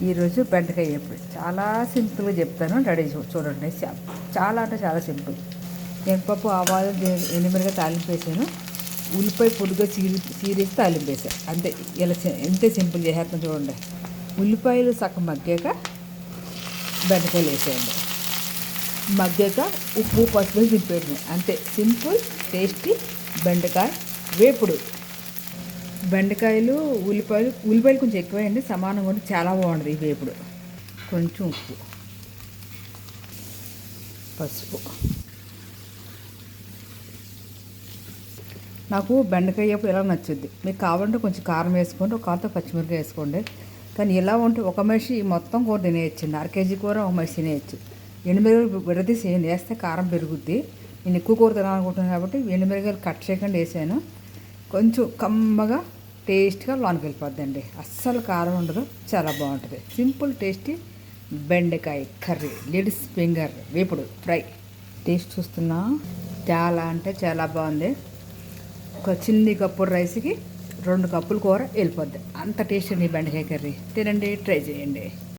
ఈరోజు బెండకాయ వేపుడు చాలా సింపుల్గా చెప్తాను, రెడీ చూడండి. చాలా అంటే చాలా సింపుల్. శనగపప్పు, ఆవాలు, ఎనిమిదిగా తాలింపు వేసాను. ఉల్లిపాయ పొడిగా చీరేసి తాలింపు వేసాను. అంతే. ఇలా ఎంతే సింపుల్ చేసేస్తాను చూడండి. ఉల్లిపాయలు సగం మగ్గాక బెండకాయలు వేసేయండి. మగ్గాక ఉప్పు, పసుపు దింపేయండి. అంతే. సింపుల్ టేస్టీ బెండకాయ వేపుడు. బెండకాయలు, ఉల్లిపాయలు కొంచెం ఎక్కువేయండి, సమానంగా ఉండి చాలా బాగుంటుంది ఈ వేపుడు. కొంచెం ఉప్పు, పసుపు. నాకు బెండకాయ వేపుడు ఎలా నచ్చుద్ది. మీకు కావాలంటే కొంచెం కారం వేసుకోండి, ఒక కాలుతో పచ్చిమిరపకాయ వేసుకోండి. కానీ ఇలా ఉంటే ఒక మనిషి మొత్తం కూర తినేయచ్చండి. 1/2 కేజీ కూర ఒక మనిషి తినేయచ్చు. ఎండుమిరగాయలు విడదీసి వేస్తే కారం పెరుగుద్ది. నేను ఎక్కువ కూర తినాలనుకుంటున్నాను కాబట్టి ఎండుమిరగాయలు కట్ చేయకుండా వేసాను. కొంచెం కమ్మగా టేస్ట్గా లోనికి వెళ్ళిపోద్దండి. అస్సలు కారం ఉండదు, చాలా బాగుంటుంది. సింపుల్ టేస్టీ బెండకాయ కర్రీ, లేడీస్ ఫింగర్ వేపుడు ఫ్రై. టేస్ట్ చూస్తున్నా చాలా అంటే చాలా బాగుంది. ఒక చిన్ని కప్పు రైస్కి 2 కప్పులు కూర వెళ్ళిపోద్ది. అంత టేస్ట్ అండి బెండకాయ కర్రీ. తినండి, ట్రై చేయండి.